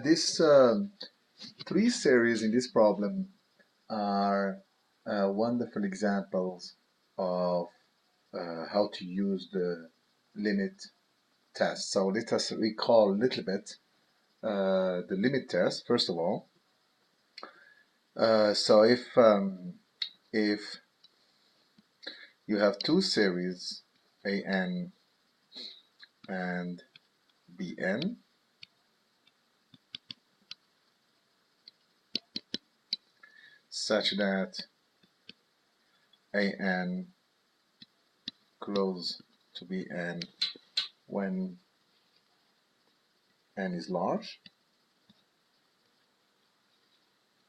These three series in this problem are wonderful examples of how to use the limit test. So let us recall a little bit the limit test first of all. So if you have two series an and bn, such that an close to bn when n is large,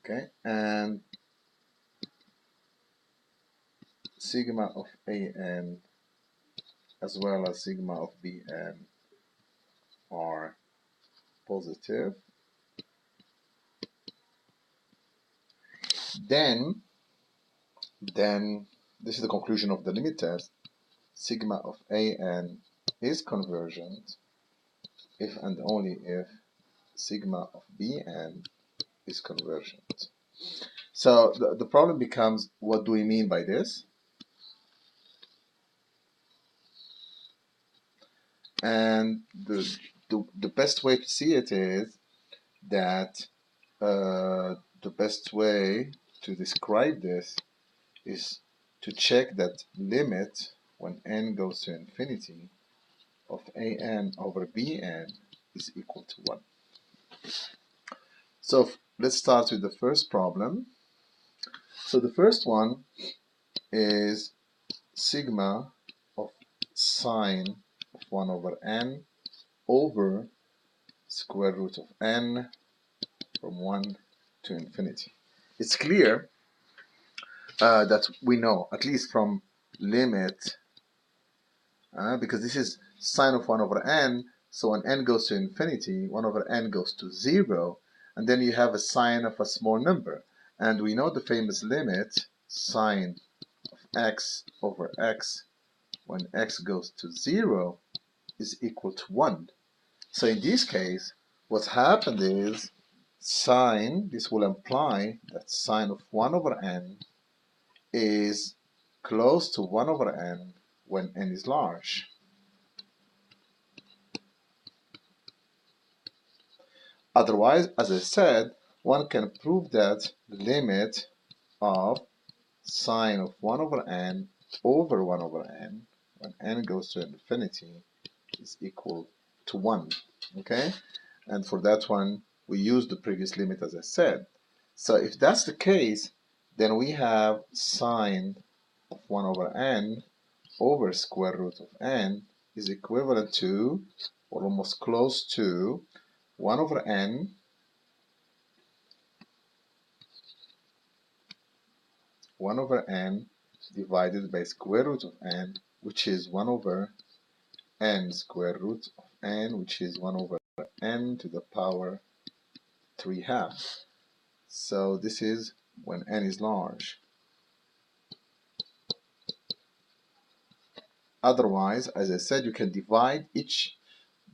okay, and sigma of an as well as sigma of bn are positive, then this is the conclusion of the limit test. Sigma of an is convergent if and only if sigma of bn is convergent. So the problem becomes, what do we mean by this? And the best way to see it is that the best way to describe this is to check that limit when n goes to infinity of an over bn is equal to 1. So let's start with the first problem. So the first one is sigma of sine of 1 over n over square root of n from 1 to infinity. It's clear that we know, at least from limit, because this is sine of 1 over n, so when n goes to infinity, 1 over n goes to 0, and then you have a sine of a small number. And we know the famous limit, sine of x over x, when x goes to 0, is equal to 1. So in this case, what's happened is sine, this will imply that sine of 1 over n is close to 1 over n when n is large. Otherwise, as I said, one can prove that the limit of sine of 1 over n over 1 over n when n goes to infinity is equal to 1. Okay? And for that one, we use the previous limit as I said. So if that's the case, then we have sine of 1 over n over square root of n is equivalent to, or almost close to, 1 over n divided by square root of n, which is 1 over n square root of n, which is 1 over n to the power 3/2. So this is when n is large. Otherwise, as I said, you can divide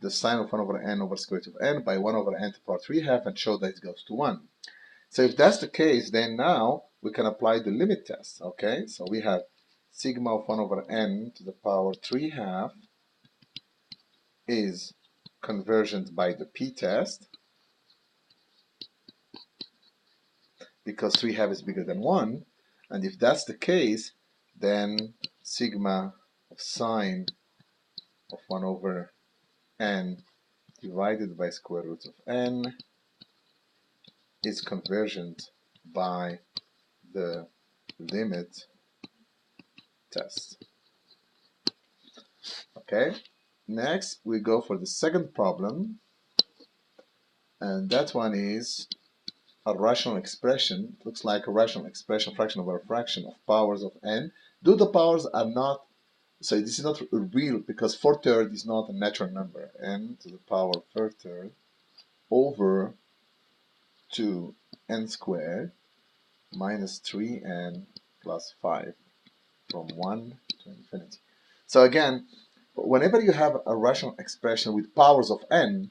the sine of 1 over n over square root of n by 1 over n to the power 3/2 and show that it goes to 1. So if that's the case, then now we can apply the limit test, okay? So we have sigma of 1 over n to the power 3/2 is convergent by the p-test, because 3/2 is bigger than 1, and if that's the case, then sigma of sine of 1 over n divided by square root of n is convergent by the limit test. Okay, next we go for the second problem, and that one is a rational expression. It looks like a rational expression, fraction over a fraction of powers of n. Though the powers are not, so this is not real because 4/3 is not a natural number. N to the power 4/3 over 2n squared minus 3n plus 5 from 1 to infinity. So again, whenever you have a rational expression with powers of n,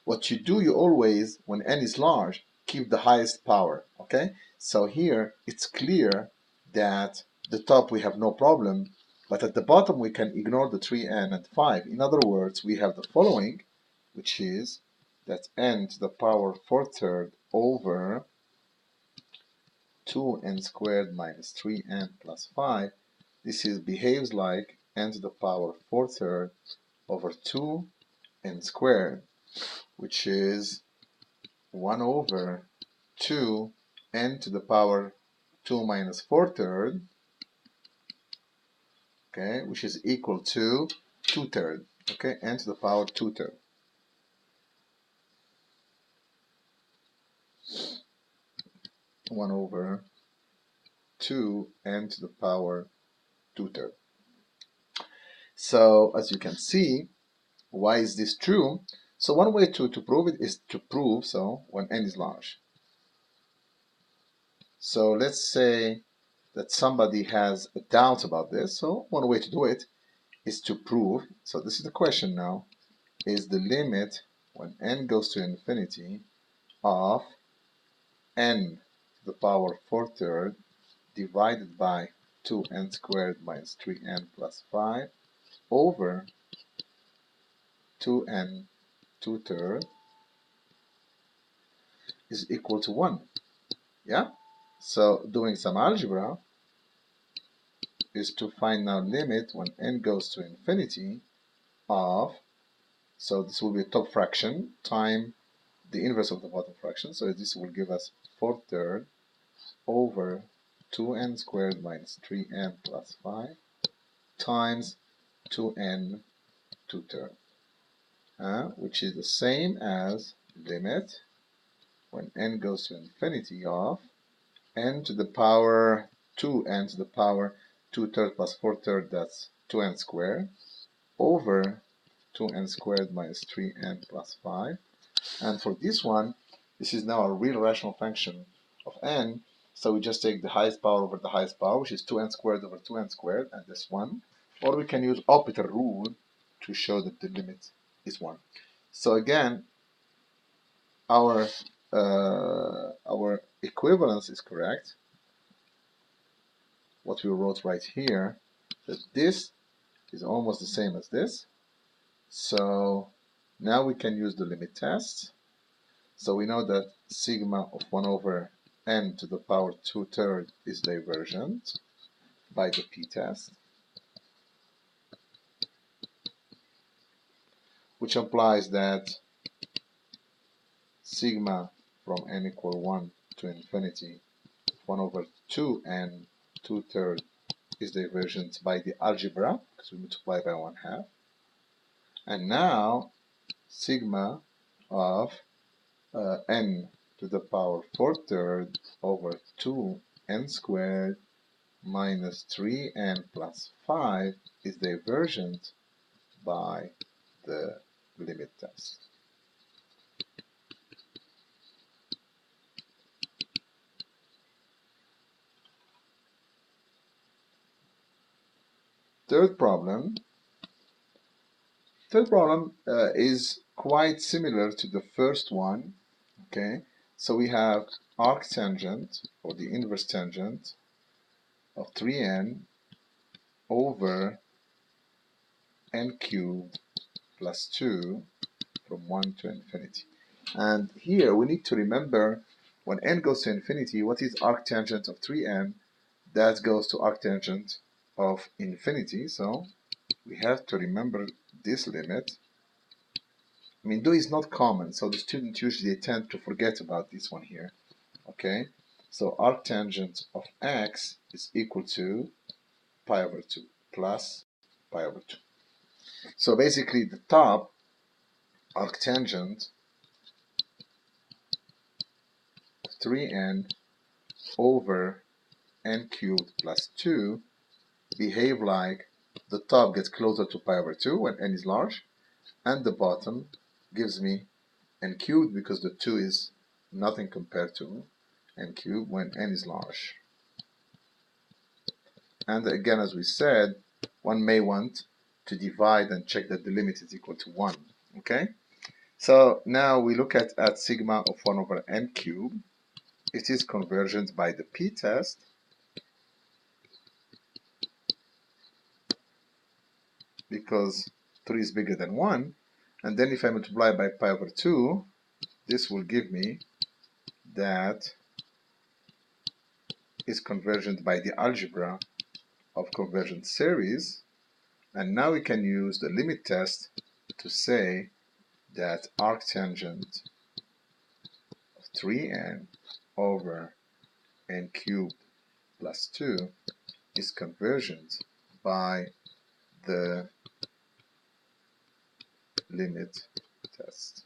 what you do, you always, when n is large, keep the highest power, okay? So here, it's clear that the top we have no problem, but at the bottom we can ignore the 3n and 5. In other words, we have the following, which is that n to the power 4/3 over 2n squared minus 3n plus 5. This is behaves like n to the power 4/3 over 2n squared, which is 1 over 2 n to the power 2 minus 4/3, okay, which is equal to 2/3, okay, n to the power 2/3. One over 2 n to the power 2/3. So as you can see, why is this true? So one way to prove it is to prove so when n is large. So let's say that somebody has a doubt about this. So one way to do it is to prove, so this is the question now, is the limit when n goes to infinity of n to the power 4/3 divided by 2n squared minus 3n plus 5 over 2n 2/3 is equal to 1. Yeah? So doing some algebra is to find now limit when n goes to infinity of, so this will be a top fraction time the inverse of the bottom fraction, so this will give us 4/3 over 2n squared minus 3n plus 5 times 2n 2/3, which is the same as limit when n goes to infinity of n to the power 2n to the power 2/3 plus 4/3, that's 2n squared, over 2n squared minus 3n plus 5. And for this one, this is now a real rational function of n, so we just take the highest power over the highest power, which is 2n squared over 2n squared, and this 1. Or we can use Hopital rule to show that the limit is 1. So again, our equivalence is correct. What we wrote right here, that this is almost the same as this. So now we can use the limit test. So we know that sigma of 1 over n to the power 2/3 is divergent by the p-test, which implies that sigma from n equal 1 to infinity 1 over 2n 2/3 is divergent by the algebra, because we multiply by 1/2. And now sigma of n to the power 4/3 over 2n squared minus 3n plus 5 is divergent by the limit test. Third problem is quite similar to the first one. Okay, so we have arctangent, or the inverse tangent, of 3n over n cubed plus 2 from 1 to infinity. And here we need to remember, when n goes to infinity, what is arctangent of 3n? That goes to arctangent of infinity, so we have to remember this limit. I mean, though is not common, so the students usually tend to forget about this one here. Okay, so arctangent of x is equal to pi over 2 plus pi over 2. So basically the top arctangent of 3n over n cubed plus 2 behave like the top gets closer to pi over 2 when n is large, and the bottom gives me n cubed because the 2 is nothing compared to n cubed when n is large. And again, as we said, one may want to divide and check that the limit is equal to 1. Okay? So now we look at sigma of 1 over n cubed. It is convergent by the p-test, because 3 is bigger than 1. And then if I multiply by pi over 2, this will give me that is convergent by the algebra of convergent series. And now we can use the limit test to say that arctangent of 3n over n cubed plus 2 is convergent by the limit test.